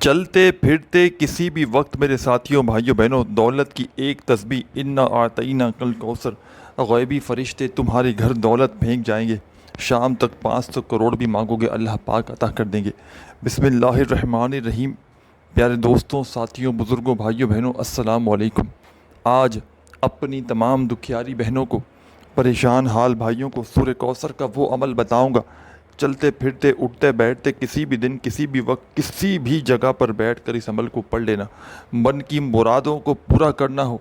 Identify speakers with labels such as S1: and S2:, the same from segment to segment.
S1: چلتے پھرتے کسی بھی وقت میرے ساتھیوں بھائیوں بہنوں دولت کی ایک تسبیح انا اعطیناک کل کوثر غیبی فرشتے تمہارے گھر دولت پھینک جائیں گے. شام تک 500 کروڑ بھی مانگو گے اللہ پاک عطا کر دیں گے. بسم اللہ الرحمن الرحیم. پیارے دوستوں، ساتھیوں، بزرگوں، بھائیوں بہنوں، السلام علیکم. آج اپنی تمام دکھیاری بہنوں کو، پریشان حال بھائیوں کو سورہ کوثر کا وہ عمل بتاؤں گا. چلتے پھرتے اٹھتے بیٹھتے کسی بھی دن کسی بھی وقت کسی بھی جگہ پر بیٹھ کر اس عمل کو پڑھ لینا. من کی مرادوں کو پورا کرنا ہو،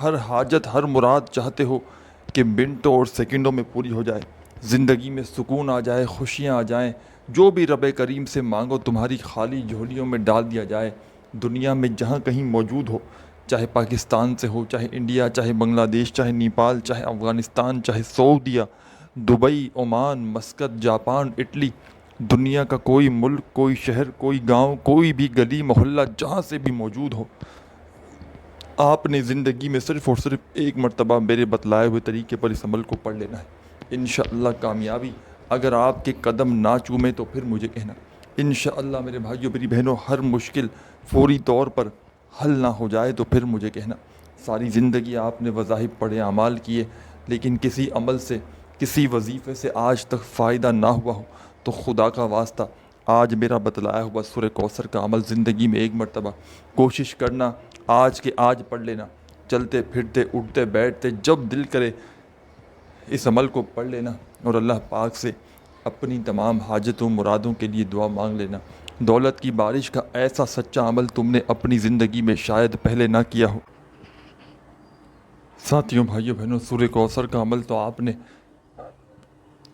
S1: ہر حاجت ہر مراد چاہتے ہو کہ منٹوں اور سیکنڈوں میں پوری ہو جائے، زندگی میں سکون آ جائے، خوشیاں آ جائیں، جو بھی رب کریم سے مانگو تمہاری خالی جھولیوں میں ڈال دیا جائے. دنیا میں جہاں کہیں موجود ہو، چاہے پاکستان سے ہو، چاہے انڈیا، چاہے بنگلہ دیش، چاہے نیپال، چاہے افغانستان، چاہے سعودیہ، Dubai, Oman, Muscat, Japan, Italy, دنیا کا کوئی ملک، کوئی شہر، کوئی گاؤں، کوئی بھی گلی محلہ جہاں سے بھی موجود ہو، آپ نے زندگی میں صرف اور صرف ایک مرتبہ میرے بتلائے ہوئے طریقے پر اس عمل کو پڑھ لینا ہے. انشاءاللہ کامیابی. اگر آپ کے قدم نہ چومے تو پھر مجھے کہنا. انشاءاللہ میرے بھائیوں میری بہنوں، ہر مشکل فوری طور پر حل نہ ہو جائے تو پھر مجھے کہنا. ساری زندگی آپ نے وظائف پڑھے، اعمال کیے، لیکن کسی عمل سے، کسی وظیفے سے آج تک فائدہ نہ ہوا ہو تو خدا کا واسطہ آج میرا بتلایا ہوا سورہ کوثر کا عمل زندگی میں ایک مرتبہ کوشش کرنا، آج کے آج پڑھ لینا. چلتے پھرتے اٹھتے بیٹھتے جب دل کرے اس عمل کو پڑھ لینا اور اللہ پاک سے اپنی تمام حاجتوں مرادوں کے لیے دعا مانگ لینا. دولت کی بارش کا ایسا سچا عمل تم نے اپنی زندگی میں شاید پہلے نہ کیا ہو. ساتھیوں، بھائیوں بہنوں، سورہ کوثر کا عمل تو آپ نے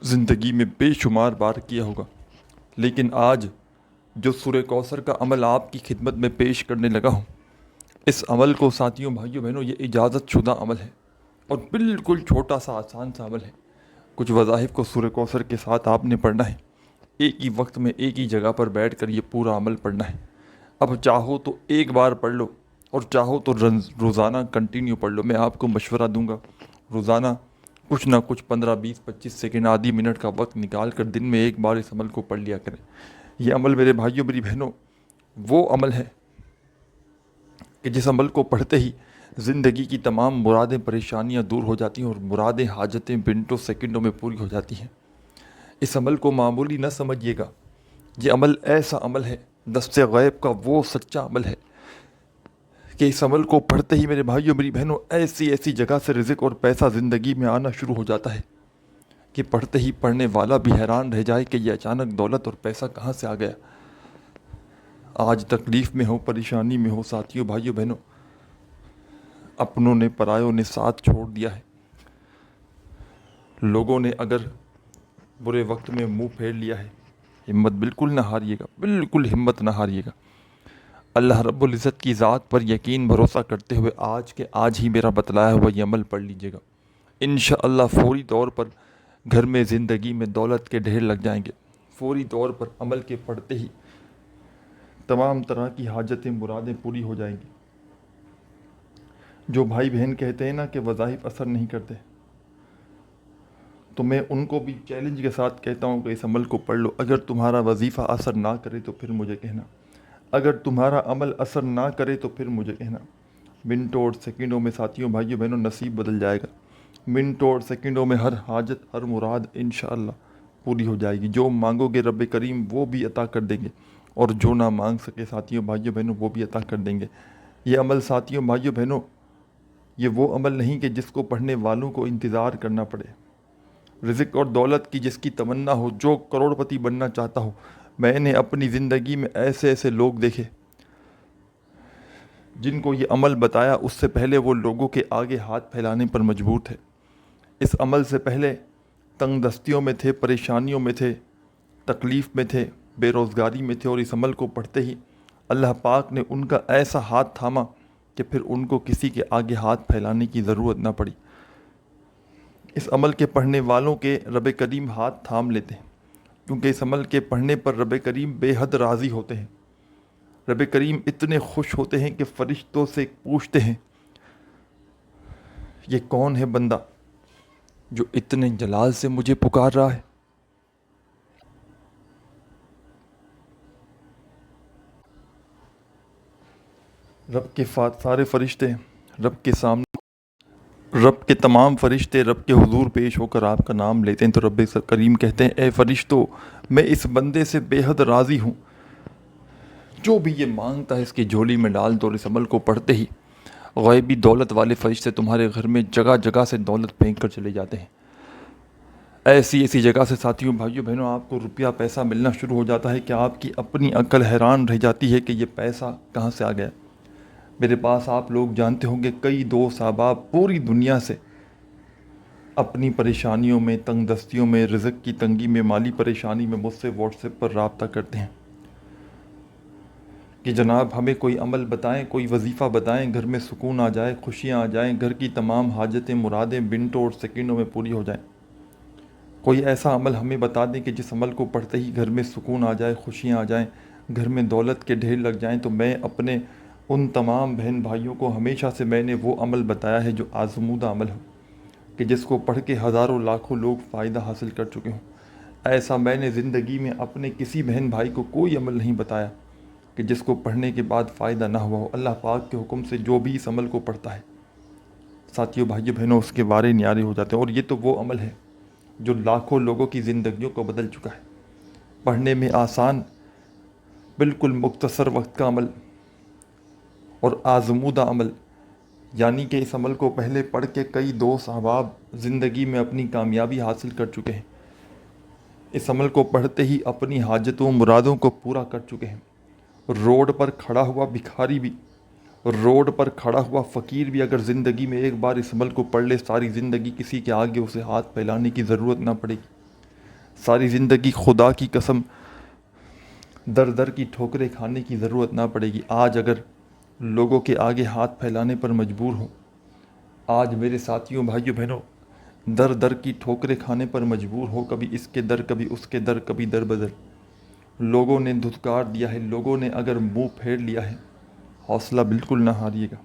S1: زندگی میں بے شمار بار کیا ہوگا، لیکن آج جو سورہ کوثر کا عمل آپ کی خدمت میں پیش کرنے لگا ہوں، اس عمل کو ساتھیوں، بھائیوں بہنوں، یہ اجازت شدہ عمل ہے اور بالکل چھوٹا سا آسان سا عمل ہے. کچھ وظائف کو سورہ کوثر کے ساتھ آپ نے پڑھنا ہے، ایک ہی وقت میں ایک ہی جگہ پر بیٹھ کر یہ پورا عمل پڑھنا ہے. اب چاہو تو ایک بار پڑھ لو اور چاہو تو روزانہ کنٹینیو پڑھ لو. میں آپ کو مشورہ دوں گا روزانہ کچھ نہ کچھ 15 20 25 سیکنڈ آدھی منٹ کا وقت نکال کر دن میں ایک بار اس عمل کو پڑھ لیا کریں. یہ عمل میرے بھائیوں میری بہنوں وہ عمل ہے کہ جس عمل کو پڑھتے ہی زندگی کی تمام مرادیں پریشانیاں دور ہو جاتی ہیں اور مرادیں حاجتیں منٹوں سیکنڈوں میں پوری ہو جاتی ہیں. اس عمل کو معمولی نہ سمجھیے گا. یہ عمل ایسا عمل ہے، دست غیب کا وہ سچا عمل ہے کہ اس عمل کو پڑھتے ہی میرے بھائیوں میری بہنوں ایسی ایسی جگہ سے رزق اور پیسہ زندگی میں آنا شروع ہو جاتا ہے کہ پڑھتے ہی پڑھنے والا بھی حیران رہ جائے کہ یہ اچانک دولت اور پیسہ کہاں سے آ گیا. آج تکلیف میں ہو، پریشانی میں ہو، ساتھیوں، بھائیوں بہنوں، اپنوں نے پرایوں نے ساتھ چھوڑ دیا ہے. لوگوں نے اگر برے وقت میں منہ پھیر لیا ہے، ہمت بالکل نہ ہاریے گا، بالکل ہمت نہ ہاریے گا. اللہ رب العزت کی ذات پر یقین بھروسہ کرتے ہوئے آج کے آج ہی میرا بتلایا ہوا یہ عمل پڑھ لیجیے گا. انشاءاللہ فوری طور پر گھر میں زندگی میں دولت کے ڈھیر لگ جائیں گے. فوری طور پر عمل کے پڑھتے ہی تمام طرح کی حاجتیں مرادیں پوری ہو جائیں گی. جو بھائی بہن کہتے ہیں نا کہ وظائف اثر نہیں کرتے، تو میں ان کو بھی چیلنج کے ساتھ کہتا ہوں کہ اس عمل کو پڑھ لو. اگر تمہارا وظیفہ اثر نہ کرے تو پھر مجھے کہنا. اگر تمہارا عمل اثر نہ کرے تو پھر مجھے کہنا. منٹوں اور سیکنڈوں میں ساتھیوں، بھائیوں بہنوں، نصیب بدل جائے گا. منٹوں اور سیکنڈوں میں ہر حاجت ہر مراد انشاءاللہ پوری ہو جائے گی. جو مانگو گے رب کریم وہ بھی عطا کر دیں گے، اور جو نہ مانگ سکے ساتھیوں، بھائیوں بہنوں، وہ بھی عطا کر دیں گے. یہ عمل ساتھیوں، بھائیوں بہنوں، یہ وہ عمل نہیں کہ جس کو پڑھنے والوں کو انتظار کرنا پڑے. رزق اور دولت کی جس کی تمنا ہو، جو کروڑ پتی بننا چاہتا ہو، میں نے اپنی زندگی میں ایسے ایسے لوگ دیکھے جن کو یہ عمل بتایا اس سے پہلے وہ لوگوں کے آگے ہاتھ پھیلانے پر مجبور تھے. اس عمل سے پہلے تنگ دستیوں میں تھے، پریشانیوں میں تھے، تکلیف میں تھے، بے روزگاری میں تھے، اور اس عمل کو پڑھتے ہی اللہ پاک نے ان کا ایسا ہاتھ تھاما کہ پھر ان کو کسی کے آگے ہاتھ پھیلانے کی ضرورت نہ پڑی. اس عمل کے پڑھنے والوں کے رب کریم ہاتھ تھام لیتے ہیں، کیونکہ اس عمل کے پڑھنے پر رب کریم بے حد راضی ہوتے ہیں. رب کریم اتنے خوش ہوتے ہیں کہ فرشتوں سے پوچھتے ہیں یہ کون ہے بندہ جو اتنے جلال سے مجھے پکار رہا ہے. سارے فرشتے رب کے سامنے، رب کے تمام فرشتے رب کے حضور پیش ہو کر آپ کا نام لیتے ہیں، تو رب کریم کہتے ہیں اے فرشتو، میں اس بندے سے بے حد راضی ہوں، جو بھی یہ مانگتا ہے اس کی جھولی میں ڈال دو۔ اور اس عمل کو پڑھتے ہی غیبی دولت والے فرشتے تمہارے گھر میں جگہ جگہ سے دولت پھینک کر چلے جاتے ہیں۔ ایسی ایسی جگہ سے ساتھیوں، بھائیوں، بہنوں، آپ کو روپیہ پیسہ ملنا شروع ہو جاتا ہے کہ آپ کی اپنی عقل حیران رہ جاتی ہے کہ یہ پیسہ کہاں سے آ گیا۔ میرے پاس آپ لوگ جانتے ہوں گے کئی دوست احباب پوری دنیا سے اپنی پریشانیوں میں، تنگ دستیوں میں، رزق کی تنگی میں، مالی پریشانی میں مجھ سے واٹس ایپ پر رابطہ کرتے ہیں کہ جناب ہمیں کوئی عمل بتائیں، کوئی وظیفہ بتائیں، گھر میں سکون آ جائے، خوشیاں آ جائیں، گھر کی تمام حاجتیں مرادیں منٹوں اور سیکنڈوں میں پوری ہو جائیں۔ کوئی ایسا عمل ہمیں بتا دیں کہ جس عمل کو پڑھتے ہی گھر میں سکون آ جائے، خوشیاں آ جائیں، گھر میں دولت کے ڈھیر لگ جائیں۔ تو میں اپنے ان تمام بہن بھائیوں کو ہمیشہ سے میں نے وہ عمل بتایا ہے جو آزمودہ عمل ہو، کہ جس کو پڑھ کے ہزاروں لاکھوں لوگ فائدہ حاصل کر چکے ہوں۔ ایسا میں نے زندگی میں اپنے کسی بہن بھائی کو کوئی عمل نہیں بتایا کہ جس کو پڑھنے کے بعد فائدہ نہ ہوا ہو۔ اللہ پاک کے حکم سے جو بھی اس عمل کو پڑھتا ہے، ساتھیوں، بھائیوں، بہنوں، اس کے بارے نیارے ہو جاتے ہیں۔ اور یہ تو وہ عمل ہے جو لاکھوں لوگوں کی زندگیوں کو بدل چکا ہے۔ پڑھنے میں آسان، بالکل مختصر وقت کا عمل اور آزمودہ عمل، یعنی کہ اس عمل کو پہلے پڑھ کے کئی دوست احباب زندگی میں اپنی کامیابی حاصل کر چکے ہیں۔ اس عمل کو پڑھتے ہی اپنی حاجتوں مرادوں کو پورا کر چکے ہیں۔ روڈ پر کھڑا ہوا بھکاری بھی، روڈ پر کھڑا ہوا فقیر بھی اگر زندگی میں ایک بار اس عمل کو پڑھ لے، ساری زندگی کسی کے آگے اسے ہاتھ پھیلانے کی ضرورت نہ پڑے گی۔ ساری زندگی خدا کی قسم در در کی ٹھوکریں کھانے کی ضرورت نہ پڑے گی۔ آج اگر لوگوں کے آگے ہاتھ پھیلانے پر مجبور ہو، آج میرے ساتھیوں، بھائیوں، بہنوں، در در کی ٹھوکریں کھانے پر مجبور ہو، کبھی اس کے در، کبھی اس کے در، کبھی در بدر، لوگوں نے دھتکار دیا ہے، لوگوں نے اگر منہ پھیر لیا ہے، حوصلہ بالکل نہ ہاریے گا،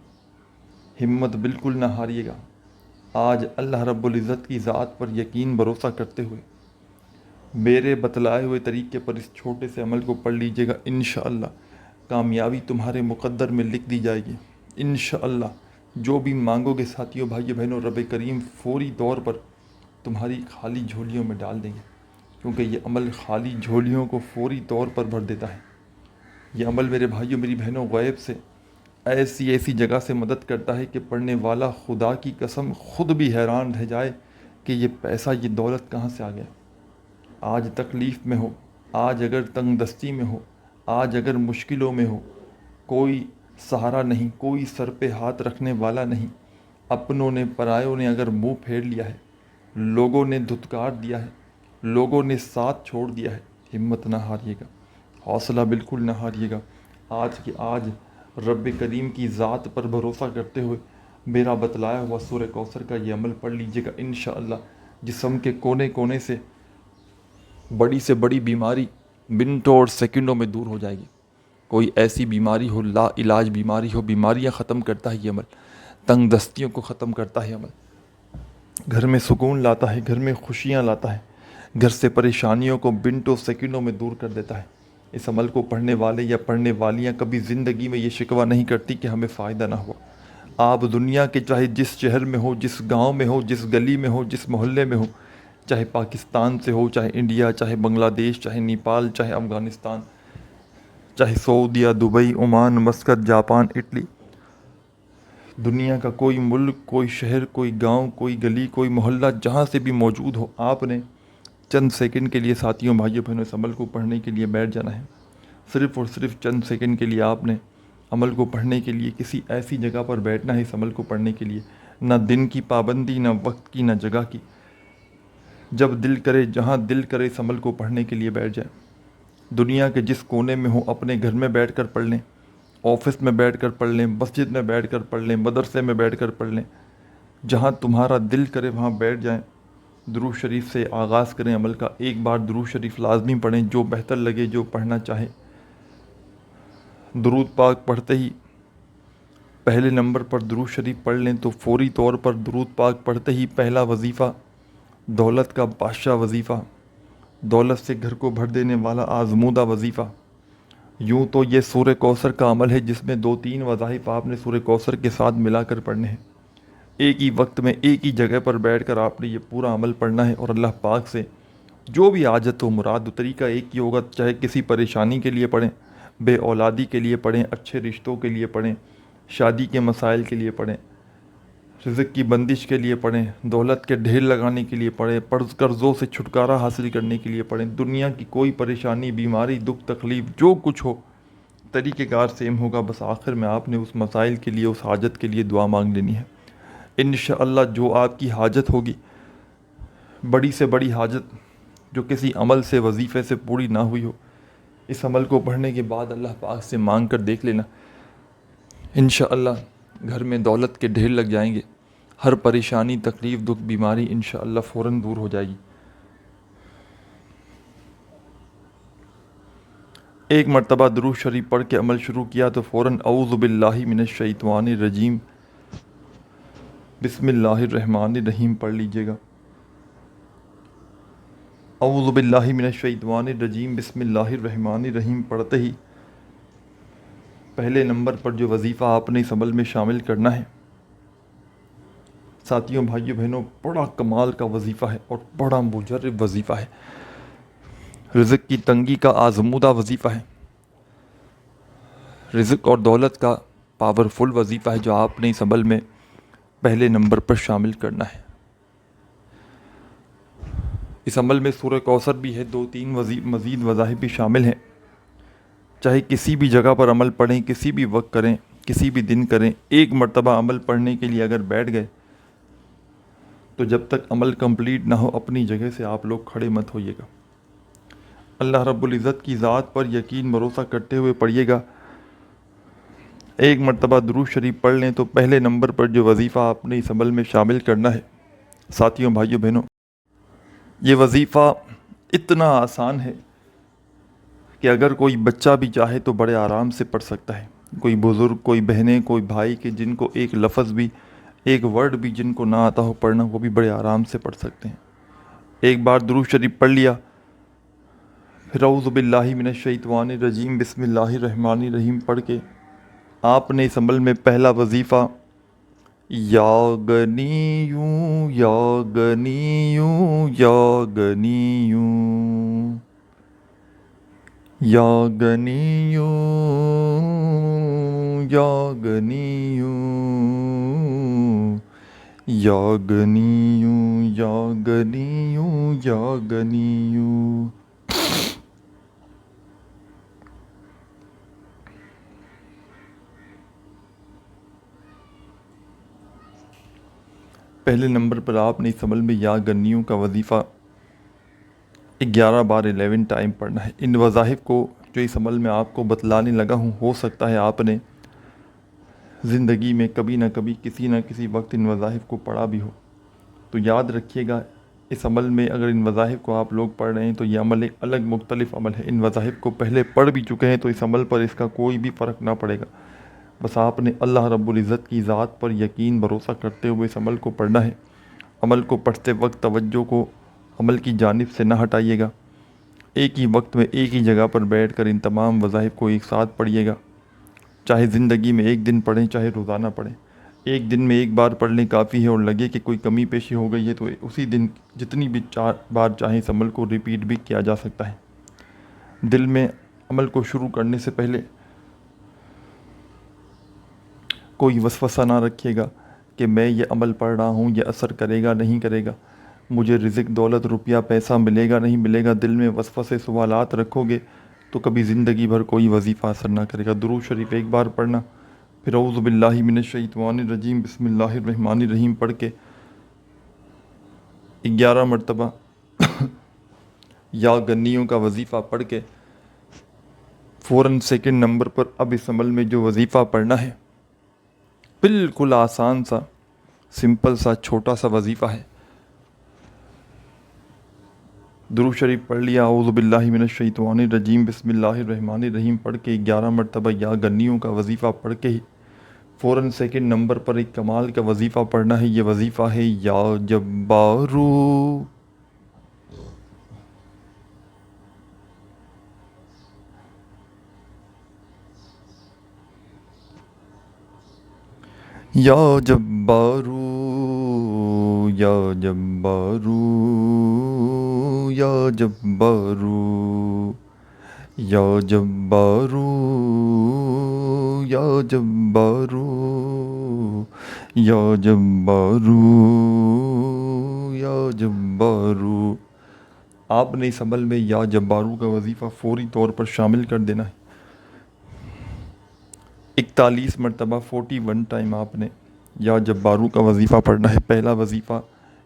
S1: ہمت بالکل نہ ہاریے گا۔ آج اللہ رب العزت کی ذات پر یقین بھروسہ کرتے ہوئے میرے بتلائے ہوئے طریقے پر اس چھوٹے سے عمل کو پڑھ لیجئے گا، انشاءاللہ کامیابی تمہارے مقدر میں لکھ دی جائے گی۔ انشاءاللہ جو بھی مانگو گے ساتھیوں، بھائیوں، بہنوں، رب کریم فوری طور پر تمہاری خالی جھولیوں میں ڈال دیں گے، کیونکہ یہ عمل خالی جھولیوں کو فوری طور پر بھر دیتا ہے۔ یہ عمل میرے بھائیوں، میری بہنوں، غیب سے ایسی ایسی جگہ سے مدد کرتا ہے کہ پڑھنے والا خدا کی قسم خود بھی حیران رہ جائے کہ یہ پیسہ، یہ دولت کہاں سے آ گیا۔ آج تکلیف میں ہو، آج اگر تنگ دستی میں ہو، آج اگر مشکلوں میں ہو، کوئی سہارا نہیں، کوئی سر پہ ہاتھ رکھنے والا نہیں، اپنوں نے پرایوں نے اگر منہ پھیر لیا ہے، لوگوں نے دھتکار دیا ہے، لوگوں نے ساتھ چھوڑ دیا ہے، ہمت نہ ہاریے گا، حوصلہ بالکل نہ ہاریے گا۔ آج کے آج رب کریم کی ذات پر بھروسہ کرتے ہوئے میرا بتلایا ہوا سورہ کوثر کا یہ عمل پڑھ لیجئے گا، انشاءاللہ جسم کے کونے کونے سے بڑی بیماری منٹوں اور سیکنڈوں میں دور ہو جائے گی۔ کوئی ایسی بیماری ہو، لا علاج بیماری ہو، بیماریاں ختم کرتا ہے یہ عمل، تنگ دستیوں کو ختم کرتا ہے عمل، گھر میں سکون لاتا ہے، گھر میں خوشیاں لاتا ہے، گھر سے پریشانیوں کو منٹوں سیکنڈوں میں دور کر دیتا ہے۔ اس عمل کو پڑھنے والے یا پڑھنے والیاں کبھی زندگی میں یہ شکوہ نہیں کرتی کہ ہمیں فائدہ نہ ہوا۔ آپ دنیا کے چاہے جس شہر میں ہو، جس گاؤں میں ہو، جس گلی میں ہو، جس محلے میں ہو، چاہے پاکستان سے ہو، چاہے انڈیا، چاہے بنگلہ دیش، چاہے نیپال، چاہے افغانستان، چاہے سعودیہ، Dubai, Oman, Muscat, Japan, Italy, دنیا کا کوئی ملک، کوئی شہر، کوئی گاؤں، کوئی گلی، کوئی محلہ، جہاں سے بھی موجود ہو، آپ نے چند سیکنڈ کے لیے ساتھیوں، بھائیوں، بہنوں، اس عمل کو پڑھنے کے لیے بیٹھ جانا ہے۔ صرف اور صرف چند سیکنڈ کے لیے آپ نے عمل کو پڑھنے کے لیے کسی ایسی جگہ پر بیٹھنا ہے، اس عمل کو پڑھنے کے لیے، نہ دن کی پابندی، نہ وقت کی، نہ جگہ کی، جب دل کرے، جہاں دل کرے اس عمل کو پڑھنے کے لیے بیٹھ جائیں۔ دنیا کے جس کونے میں ہو، اپنے گھر میں بیٹھ کر پڑھ لیں، آفس میں بیٹھ کر پڑھ لیں، مسجد میں بیٹھ کر پڑھ لیں، مدرسے میں بیٹھ کر پڑھ لیں، جہاں تمہارا دل کرے وہاں بیٹھ جائیں۔ درود شریف سے آغاز کریں عمل کا، ایک بار درود شریف لازمی پڑھیں، جو بہتر لگے، جو پڑھنا چاہے۔ درود پاک پڑھتے ہی پہلے نمبر پر درود شریف پڑھ لیں تو فوری طور پر درود پاک پڑھتے ہی پہلا وظیفہ، دولت کا بادشاہ وظیفہ، دولت سے گھر کو بھر دینے والا آزمودہ وظیفہ، یوں تو یہ سورہ کوثر کا عمل ہے جس میں 2-3 وظائف آپ نے سورہ کوثر کے ساتھ ملا کر پڑھنے ہیں۔ ایک ہی وقت میں ایک ہی جگہ پر بیٹھ کر آپ نے یہ پورا عمل پڑھنا ہے اور اللہ پاک سے جو بھی حاجت ہو مراد ہو، طریقہ ایک ہی ہوگا، چاہے کسی پریشانی کے لیے پڑھیں، بے اولادی کے لیے پڑھیں، اچھے رشتوں کے لیے پڑھیں، شادی کے مسائل کے لیے پڑھیں، رزق کی بندش کے لیے پڑھیں، دولت کے ڈھیر لگانے کے لیے پڑھیں، قرضوں سے چھٹکارا حاصل کرنے کے لیے پڑھیں، دنیا کی کوئی پریشانی، بیماری، دکھ تکلیف جو کچھ ہو طریقہ کار سیم ہوگا، بس آخر میں آپ نے اس مسائل کے لیے، اس حاجت کے لیے دعا مانگ لینی ہے۔ انشاءاللہ جو آپ کی حاجت ہوگی، بڑی سے بڑی حاجت جو کسی عمل سے، وظیفے سے پوری نہ ہوئی ہو، اس عمل کو پڑھنے کے بعد اللہ پاک سے مانگ کر دیکھ لینا، انشاءاللہ گھر میں دولت کے ڈھیر لگ جائیں گے، ہر پریشانی، تکلیف، دکھ، بیماری انشاءاللہ فوراً دور ہو جائے گی۔ ایک مرتبہ درود شریف پڑھ کے عمل شروع کیا تو فوراً اعوذ باللہ من الشیطان الرجیم بسم اللہ الرحمن الرحیم پڑھ لیجئے گا۔ اعوذ باللہ من الشیطان الرجیم بسم اللہ الرحمن الرحیم پڑھتے ہی پہلے نمبر پر جو وظیفہ آپ نے اس عمل میں شامل کرنا ہے، ساتھیوں، بھائیوں، بہنوں، بڑا کمال کا وظیفہ ہے اور بڑا مجرب وظیفہ ہے، رزق کی تنگی کا آزمودہ وظیفہ ہے، رزق اور دولت کا پاورفل وظیفہ ہے جو آپ نے اس عمل میں پہلے نمبر پر شامل کرنا ہے۔ اس عمل میں سورہ کوثر بھی ہے، 2-3 مزید وظائف بھی شامل ہیں۔ چاہے کسی بھی جگہ پر عمل پڑھیں، کسی بھی وقت کریں، کسی بھی دن کریں، ایک مرتبہ عمل پڑھنے کے لیے اگر بیٹھ گئے تو جب تک عمل کمپلیٹ نہ ہو اپنی جگہ سے آپ لوگ کھڑے مت ہوئیے گا۔ اللہ رب العزت کی ذات پر یقین بھروسہ کرتے ہوئے پڑھیے گا۔ ایک مرتبہ درود شریف پڑھ لیں تو پہلے نمبر پر جو وظیفہ آپ نے اس عمل میں شامل کرنا ہے، ساتھیوں، بھائیوں، بہنوں، یہ وظیفہ اتنا آسان ہے کہ اگر کوئی بچہ بھی چاہے تو بڑے آرام سے پڑھ سکتا ہے، کوئی بزرگ، کوئی بہنیں، کوئی بھائی کہ جن کو ایک لفظ بھی، ایک ورڈ بھی جن کو نہ آتا ہو پڑھنا، وہ بھی بڑے آرام سے پڑھ سکتے ہیں۔ ایک بار درود شریف پڑھ لیا، پھر اعوذ باللہ من الشیطان الرجیم بسم اللہ الرحمن الرحیم پڑھ کے آپ نے اس عمل میں پہلا وظیفہ یا غنیوں یا غنیوں یا غنیوں یا غنیوں یا غنیوں یا غنیوں یا غنیوں یا غنیوں، پہلے نمبر پر آپ نے اس عمل میں یا غنیوں کا وظیفہ 11 بار 11 ٹائم پڑھنا ہے۔ ان وظائف کو جو اس عمل میں آپ کو بتلانے لگا ہوں، ہو سکتا ہے آپ نے زندگی میں کبھی نہ کبھی کسی نہ کسی وقت ان وظائف کو پڑھا بھی ہو، تو یاد رکھیے گا اس عمل میں اگر ان وظائف کو آپ لوگ پڑھ رہے ہیں تو یہ عمل ایک الگ مختلف عمل ہے۔ ان وظائف کو پہلے پڑھ بھی چکے ہیں تو اس عمل پر اس کا کوئی بھی فرق نہ پڑے گا، بس آپ نے اللہ رب العزت کی ذات پر یقین بھروسہ کرتے ہوئے اس عمل کو پڑھنا ہے۔ عمل کو پڑھتے وقت توجہ کو عمل کی جانب سے نہ ہٹائیے گا، ایک ہی وقت میں ایک ہی جگہ پر بیٹھ کر ان تمام وظائف کو ایک ساتھ پڑھیے گا، چاہے زندگی میں ایک دن پڑھیں، چاہے روزانہ پڑھیں۔ ایک دن میں ایک بار پڑھ لیں کافی ہے، اور لگے کہ کوئی کمی پیشی ہو گئی ہے تو اسی دن جتنی بھی 4 بار چاہیں اس عمل کو ریپیٹ بھی کیا جا سکتا ہے۔ دل میں عمل کو شروع کرنے سے پہلے کوئی وسوسہ نہ رکھیے گا کہ میں یہ عمل پڑھ رہا ہوں، یہ اثر کرے گا نہیں کرے گا، مجھے رزق، دولت، روپیہ، پیسہ ملے گا نہیں ملے گا۔ دل میں وسوسے، سوالات رکھو گے تو کبھی زندگی بھر کوئی وظیفہ اثر نہ کرے گا۔ درود شریف ایک بار پڑھنا، پھر اعوذ باللہ من الشیطان الرجیم بسم اللہ الرحمن الرحیم پڑھ کے 11 مرتبہ یا غنیوں کا وظیفہ پڑھ کے فوراً سیکنڈ نمبر پر اب اس عمل میں جو وظیفہ پڑھنا ہے، بالکل آسان سا، سمپل سا، چھوٹا سا وظیفہ ہے۔ درود شریف پڑھ لیا، اعوذ باللہ من الشیطان الرجیم بسم اللہ الرحمن الرحیم پڑھ کے 11 مرتبہ یا غنیوں کا وظیفہ پڑھ کے ہی فوراً سیکنڈ نمبر پر ایک کمال کا وظیفہ پڑھنا ہے۔ یہ وظیفہ ہے یا جبارو یا جبارو یا جبارو یا جبارو یا جبارو یا جبارو یا جبارو یا جبارو. آپ نے اس عمل میں یا جبارو کا وظیفہ فوری طور پر شامل کر دینا ہے. 41 مرتبہ 41 ٹائم آپ نے یا جبارو کا وظیفہ پڑھنا ہے. پہلا وظیفہ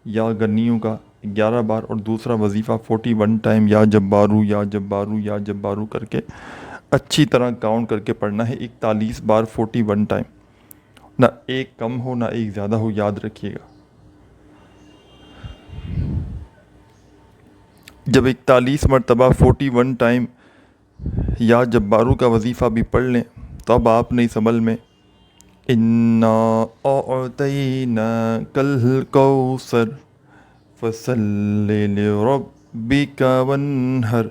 S1: یا غنیوں کا 11 بار اور دوسرا وظیفہ 41 ٹائم یا جبارو یا جبارو یا جبارو کر کے اچھی طرح کاؤنٹ کر کے پڑھنا ہے. 41 بار 41 ٹائم، نہ ایک کم ہو نہ ایک زیادہ ہو، یاد رکھیے گا. جب 41 مرتبہ 41 ٹائم یا جبارو کا وظیفہ بھی پڑھ لیں تو اب آپ نے اس عمل میں اِنَّا أَعْطَيْنَاكَ الْكَوْثَرَ فَصَلِّ لِرَبِّكَ وَانْحَرْ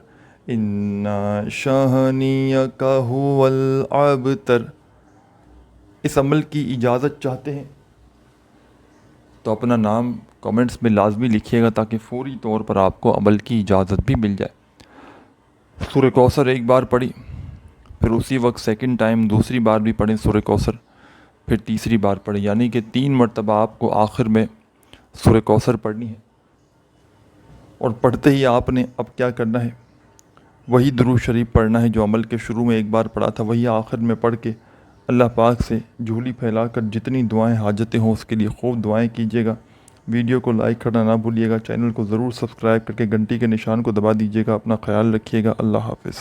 S1: إِنَّ شَانِئَكَ هُوَ الْأَبْتَرُ. اس عمل کی اجازت چاہتے ہیں تو اپنا نام کامنٹس میں لازمی لکھیے گا تاکہ فوری طور پر آپ کو عمل کی اجازت بھی مل جائے. سورہ کوثر ایک بار پڑھی، پھر اسی وقت سیکنڈ ٹائم دوسری بار بھی پڑھیں سورہ کوثر، پھر تیسری بار پڑھیں، یعنی کہ 3 مرتبہ آپ کو آخر میں سورہ کوثر پڑھنی ہے. اور پڑھتے ہی آپ نے اب کیا کرنا ہے، وہی درود شریف پڑھنا ہے جو عمل کے شروع میں ایک بار پڑھا تھا، وہی آخر میں پڑھ کے اللہ پاک سے جھولی پھیلا کر جتنی دعائیں حاجتیں ہوں اس کے لیے خوب دعائیں کیجیے گا. ویڈیو کو لائک کرنا نہ بھولیے گا. چینل کو ضرور سبسکرائب کر کے گھنٹی کے نشان کو دبا دیجیے گا. اپنا خیال رکھیے گا. اللہ حافظ.